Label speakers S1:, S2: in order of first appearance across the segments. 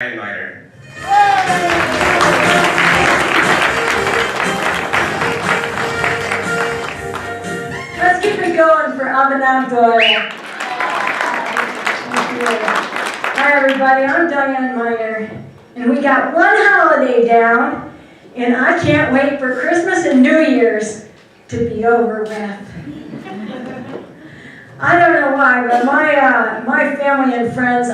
S1: Diane.
S2: Let's keep it going for Doyle. Hi everybody, I'm Diane Miner, and we got one holiday down, and I can't wait for Christmas and New Year's to be over with. I don't know why, but my family and friends,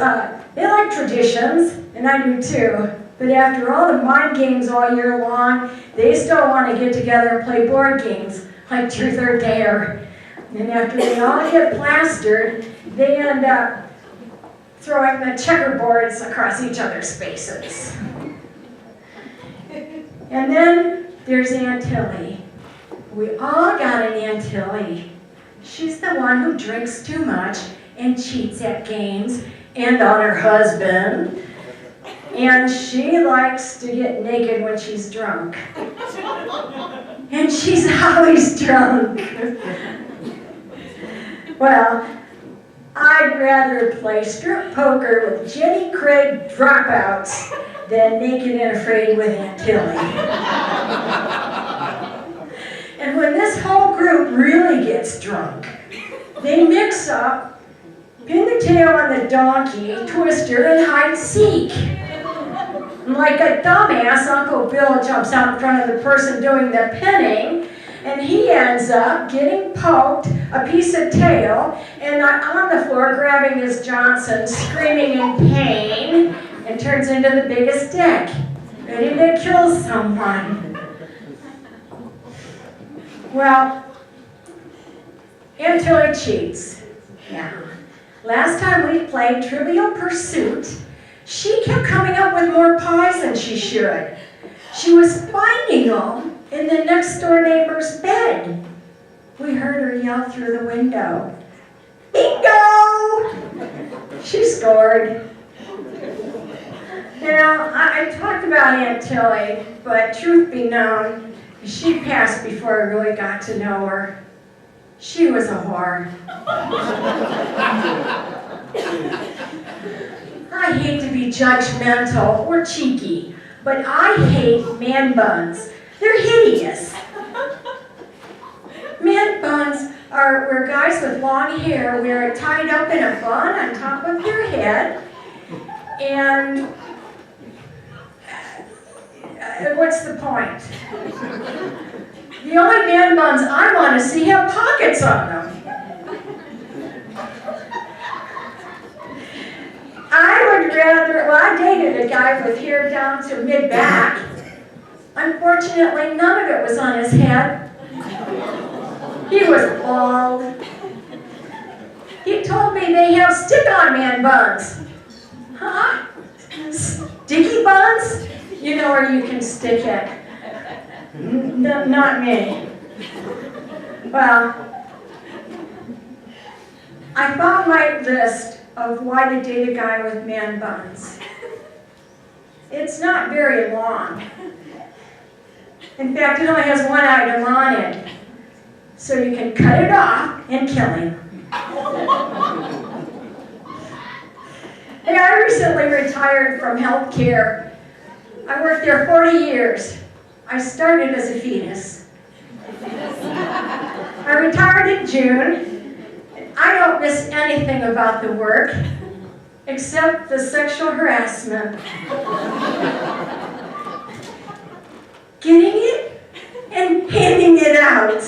S2: they like traditions, and I do too. But after all the mind games all year long, they still want to get together and play board games, like Truth or Dare. And after they all get plastered, they end up throwing the checkerboards across each other's faces. And then there's Aunt Tilly. We all got an Aunt Tilly. She's the one who drinks too much and cheats at games and on her husband. And she likes to get naked when she's drunk. And she's always drunk. Well, I'd rather play strip poker with Jenny Craig dropouts than naked and afraid with Aunt Tilly. And when this whole group really gets drunk, they mix up pin the tail on the donkey, twister, and hide and seek. And like a dumbass, Uncle Bill jumps out in front of the person doing the pinning, and he ends up getting poked a piece of tail and on the floor grabbing his Johnson, screaming in pain, and turns into the biggest dick, ready to kill someone. Well, Aunt Tilly cheats. Yeah. Last time we played Trivial Pursuit, she kept coming up with more pies than she should. She was finding them in the next door neighbor's bed. We heard her yell through the window, "Bingo!" She scored. Now, I talked about Aunt Tilly, but truth be known, she passed before I really got to know her. She was a whore. I hate to be judgmental or cheeky, but I hate man buns. They're hideous. Man buns are where guys with long hair wear it tied up in a bun on top of their head, and what's the point? The only man buns I want to see have pockets on them. I dated a guy with hair down to mid-back. Unfortunately, none of it was on his head. He was bald. He told me they have stick-on man buns. Huh? Sticky buns? You know where you can stick it. Not me. Well, I found my list of why to date a guy with man buns. It's not very long. In fact, it only has one item on it. So you can cut it off and kill him. Hey, I recently retired from healthcare. I worked there 40 years. I started as a fetus. I retired in June. I don't miss anything about the work, except the sexual harassment. Getting it and handing it out.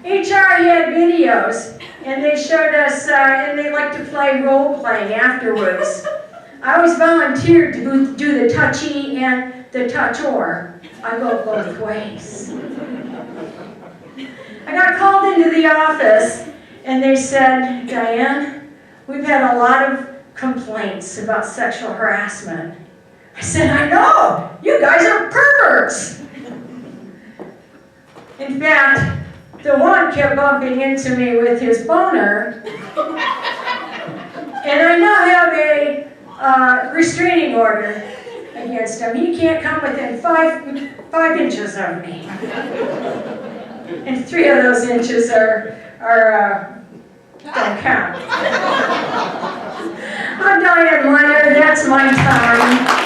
S2: HR had videos, and they showed us, and they like to play role-playing afterwards. I always volunteered to do the touchy and the touch-or. I go both ways. I got called into the office, and they said, "Diane, we've had a lot of complaints about sexual harassment." I said, "I know, you guys are perverts." In fact, the one kept bumping into me with his boner, and I now have a restraining order against him. He can't come within five inches of me. And 3 of those inches are don't count. I'm Diane, that's my time.